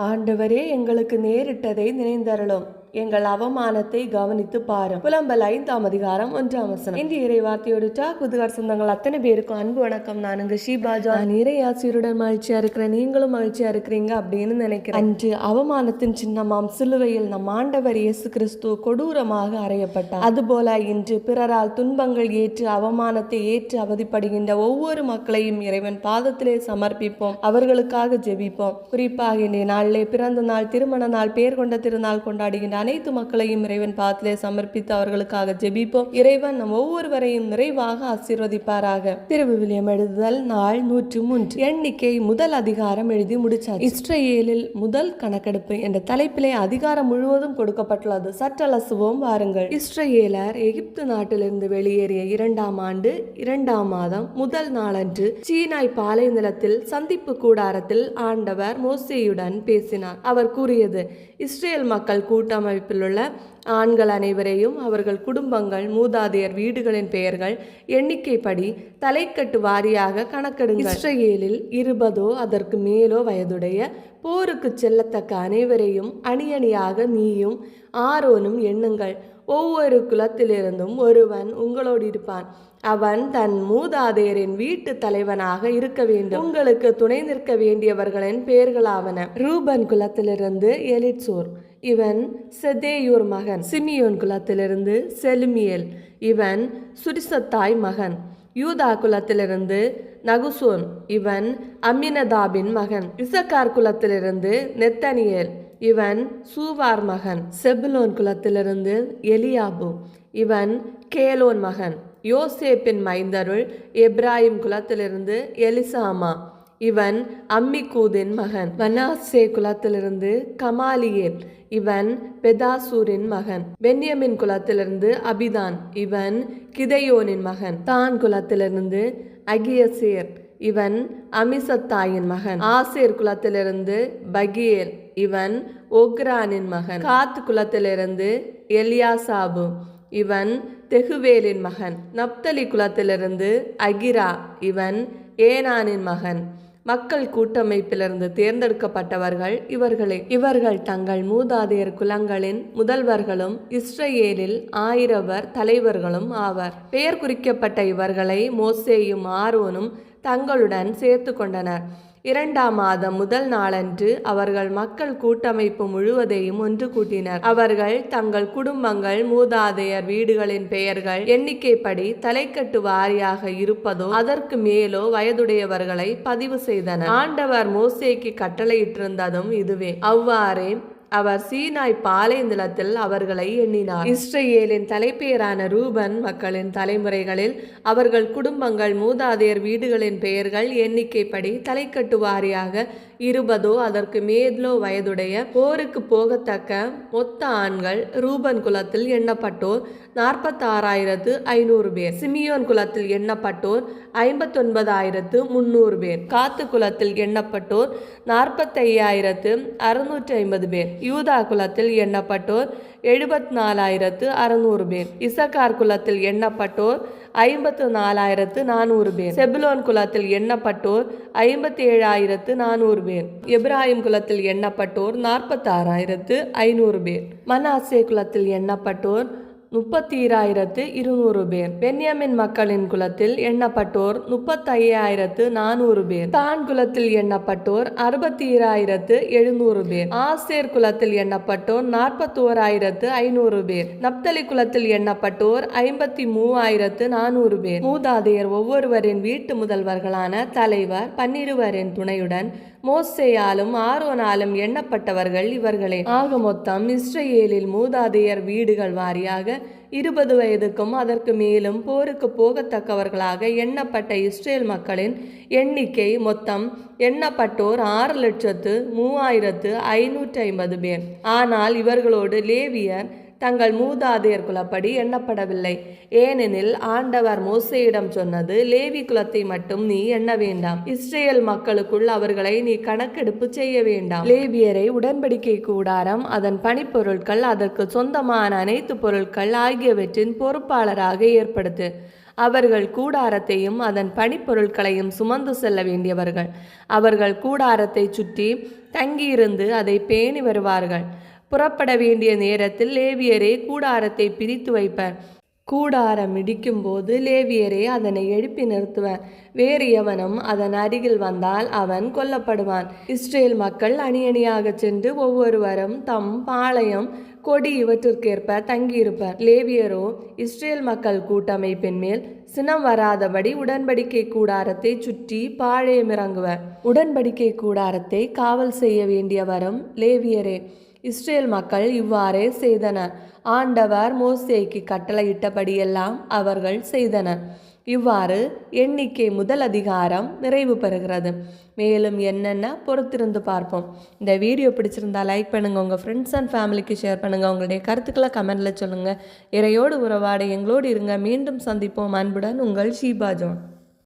ஆண்டவரே, எங்களுக்கு நேரிட்டதை நினைந்தருளும், எங்கள் அவமானத்தை கவனித்து பாரும். புலம்பல் 5ஆம் அதிகாரம் 1ஆம் வசனம். இன்று இறை வார்த்தையோடு குதுகார் சொந்தங்கள் அத்தனை பேருக்கும் அன்பு வணக்கம். நான் இங்கு ஷீபாஜா. நான் இறை ஆசிரியருடன் மகிழ்ச்சியா இருக்கிறேன், நீங்களும் மகிழ்ச்சியா இருக்கிறீங்க அப்படின்னு நினைக்கிறேன். அன்று அவமானத்தின் சின்னமாம் சிலுவையில் நம் ஆண்டவர் இயேசு கிறிஸ்து கொடூரமாக அறையப்பட்டார். அதுபோல இன்று பிறரால் துன்பங்கள் ஏற்று அவமானத்தை ஏற்று அவதிப்படுகின்ற ஒவ்வொரு மக்களையும் இறைவன் பாதத்திலே சமர்ப்பிப்போம், அவர்களுக்காக ஜெபிப்போம். குறிப்பாக இன்றைய நாளிலே பிறந்த நாள், திருமண நாள், பேர் கொண்ட திருநாள் கொண்டாடுகின்ற அனைத்து மக்களையும் இறைவன் பாதத்திலே சமர்ப்பித்து அவர்களுக்காக ஜெபிப்போம். இறைவன் நம் ஒவ்வொருவரையும் நிறைவாக ஆசீர்வதிப்பாராக. திருவிவிலியம் எழுதுதல் நாள் 103. எண்ணிக்கை முதல் அதிகாரம் எழுதி முடிச்சார். இஸ்ரேலில் முதல் கணக்கெடுப்பு என்ற தலைப்பிலே அதிகாரம் முழுவதும் கொடுக்கப்பட்டுள்ளது. சற்றலசுவோம் வாருங்கள். இஸ்ரேலர் எகிப்து நாட்டிலிருந்து வெளியேறிய 2ஆம் ஆண்டு 2ஆம் மாதம் முதல் நாளன்று சீனாய் பாலை நிலத்தில் சந்திப்பு கூடாரத்தில் ஆண்டவர் மோசேயுடன் பேசினார். அவர் கூறியது, இஸ்ரேல் மக்கள் கூட்டமைப்பில் உள்ள ஆண்கள் அனைவரையும் அவர்கள் குடும்பங்கள், மூதாதையர் வீடுகளின் பெயர்கள் எண்ணிக்கைப்படி தலைக்கட்டு வாரியாக கணக்கெடுங்கள். இஸ்ரேலில் 20 அதற்கு மேலோ வயதுடைய போருக்கு செல்லத்தக்க அனைவரையும் அணியணியாக நீயும் ஆரோனும் எண்ணுங்கள். ஒவ்வொரு குலத்திலிருந்தும் ஒருவன் உங்களோடு இருப்பான். அவன் தன் மூதாதையரின் வீட்டு தலைவனாக இருக்க வேண்டும். உங்களுக்கு துணை நிற்க வேண்டியவர்களின் பெயர்களாவன. ரூபன் குலத்திலிருந்து எலிட்சோர், இவன் செதேயூர் மகன். சிமியோன் குலத்திலிருந்து செலுமியேல், இவன் சுரிசத்தாய் மகன். யூதா குலத்திலிருந்து நகுசோன், இவன் அம்மினதாபின் மகன். இசக்கார் குலத்திலிருந்து நெத்தனியேல், இவன் சூவார் மகன். செபுலோன் குலத்திலிருந்து எலியாபு, இவன் கேலோன் மகன். யோசேப்பின் மைந்தருள் எப்ராஹிம் குலத்திலிருந்து எலிசாமா, இவன் அம்மிகூதின் மகன். மனாசே குலத்திலிருந்து கமாலியேல், இவன் பெதாசூரின் மகன். பென்யமின் குலத்திலிருந்து அபிதான், இவன் கிதையோனின் மகன். தான் குலத்திலிருந்து அகியசேர், இவன் அமிசத்தாயின் மகன். ஆசேர் குலத்திலிருந்து பகியேல், இவன் ஒக்ரானின் மகன். காத் குலத்திலிருந்து எலியாசாபு, இவன் தெகுவேலின் மகன். நப்தலி குலத்திலிருந்து அகிரா, இவன் ஏனானின் மகன். மக்கள் கூட்டமைப்பிலிருந்து தேர்ந்தெடுக்கப்பட்டவர்கள் இவர்களே. இவர்கள் தங்கள் மூதாதையர் குலங்களின் முதல்வர்களும் இஸ்ரேலில் 1000 தலைவர்களும் ஆவர். பெயர் குறிக்கப்பட்ட இவர்களை மோசேயும் ஆரோனும் தங்களுடன் சேர்த்து கொண்டனர். 2ஆம் மாதம் முதல் நாளன்று அவர்கள் மக்கள் கூட்டமைப்பு முழுவதையும் ஒன்று கூட்டினர். அவர்கள் தங்கள் குடும்பங்கள், மூதாதையர் வீடுகளின் பெயர்கள் எண்ணிக்கைப்படி தலைக்கட்டு வாரியாக இருப்பதோ அதற்கு மேலோ வயதுடையவர்களை பதிவு செய்தனர். ஆண்டவர் மோசேக்கு கட்டளையிட்டிருந்ததும் இதுவே. அவ்வாறே அவர் சீனாய் பாலை நிலத்தில் அவர்களை எண்ணினார். இஸ்ரேலின் தலைப்பெயரான ரூபன் மக்களின் தலைமுறைகளில் அவர்கள் குடும்பங்கள், மூதாதையர் வீடுகளின் பெயர்கள் எண்ணிக்கைப்படி தலைக்கட்டு வாரியாக 20 அதற்கு மேலோ வயதுடைய போருக்கு போகத்தக்க மொத்த ஆண்கள் ரூபன் குலத்தில் எண்ணப்பட்டோர் 46,500 பேர். சிமியோன் குலத்தில் எண்ணப்பட்டோர் 59,300 பேர். காத்து குலத்தில் எண்ணப்பட்டோர் 45,650 பேர். யூதா குலத்தில் எண்ணப்பட்டோர் 74,600 பேர். இசக்கார் குலத்தில் எண்ணப்பட்டோர் 54,400 பேர். செபுலோன் குலத்தில் எண்ணப்பட்டோர் 57,400 பேர். எப்ராஹிம் குலத்தில் எண்ணப்பட்டோர் 46,500 பேர். மனாசே குலத்தில் எண்ணப்பட்டோர் 32,200 பேர். பென்யமின் மக்களின் குலத்தில் எண்ணப்பட்டோர் 35,400 பேர். தான் குலத்தில் எண்ணப்பட்டோர் 62,700 பேர். ஆசேர் குலத்தில் எண்ணப்பட்டோர் 41,500 பேர். நப்தலி குலத்தில் எண்ணப்பட்டோர் 53,400 பேர். மூதாதையர் ஒவ்வொருவரின் வீட்டு முதல்வர்களான தலைவர் 12 துணையுடன் மோசேயாலும் ஆரோனாலும் எண்ணப்பட்டவர்கள் இவர்களே. ஆக மொத்தம் இஸ்ரேலில் மூதாதையர் வீடுகள் வாரியாக 20 வயதுக்கும் அதற்கு மேலும் போருக்கு போகத்தக்கவர்களாக எண்ணப்பட்ட இஸ்ரேல் மக்களின் எண்ணிக்கை மொத்தம் எண்ணப்பட்டோர் 6,03,550 பேர். ஆனால் இவர்களோடு லேவியர் தங்கள் மூதாதையர் குலப்படி எண்ணப்படவில்லை. ஏனெனில் ஆண்டவர் மோசேயிடம் சொன்னது, லேவி குலத்தை மட்டும் நீ எண்ண வேண்டாம், இஸ்ரேல் மக்களுக்குள் அவர்களை நீ கணக்கெடுப்பு செய்ய வேண்டாம். லேவியரை உடன்படிக்கை கூடாரம், அதன் பணிப்பொருட்கள், அதற்கு சொந்தமான அனைத்து பொருட்கள் ஆகியவற்றின் பொறுப்பாளராக ஏற்படுத்து. அவர்கள் கூடாரத்தையும் அதன் பணிப்பொருட்களையும் சுமந்து செல்ல வேண்டியவர்கள். அவர்கள் கூடாரத்தை சுற்றி தங்கியிருந்து அதை பேணி வருவார்கள். புறப்பட வேண்டிய நேரத்தில் லேவியரே கூடாரத்தை பிரித்து வைப்பர். கூடாரம் இடிக்கும்போது லேவியரே அதனை எழுப்பி நிறுத்துவர். வேறு எவனும் அதன் அருகில் வந்தால் அவன் கொல்லப்படுவான். இஸ்ரேல் மக்கள் அணியணியாக சென்று ஒவ்வொருவரும் தம் பாளையம் கொடி இவற்றிற்கேற்ப தங்கியிருப்பர். லேவியரோ இஸ்ரேல் மக்கள் கூட்டமைப்பின் மேல் சினம் வராதபடி உடன்படிக்கை கூடாரத்தை சுற்றி பாளையம் இறங்குவர். உடன்படிக்கை கூடாரத்தை காவல் செய்ய வேண்டியவரும் லேவியரே. இஸ்ரேல் மக்கள் இவ்வாறே செய்தனர். ஆண்டவர் மோசேக்கு கட்டளையிட்டபடியெல்லாம் அவர்கள் செய்தனர். இவ்வாறு எண்ணிக்கை முதல் அதிகாரம் நிறைவு பெறுகிறது. மேலும் என்னென்ன பொறுத்திருந்து பார்ப்போம். இந்த வீடியோ பிடிச்சிருந்தா லைக் பண்ணுங்கள், உங்கள் ஃப்ரெண்ட்ஸ் அண்ட் ஃபேமிலிக்கு ஷேர் பண்ணுங்கள், உங்களுடைய கருத்துக்களை கமெண்டில் சொல்லுங்கள். இறையோடு உறவாட எங்களோடு இருங்க. மீண்டும் சந்திப்போம். அன்புடன் உங்கள் ஷீபா ஜோன்.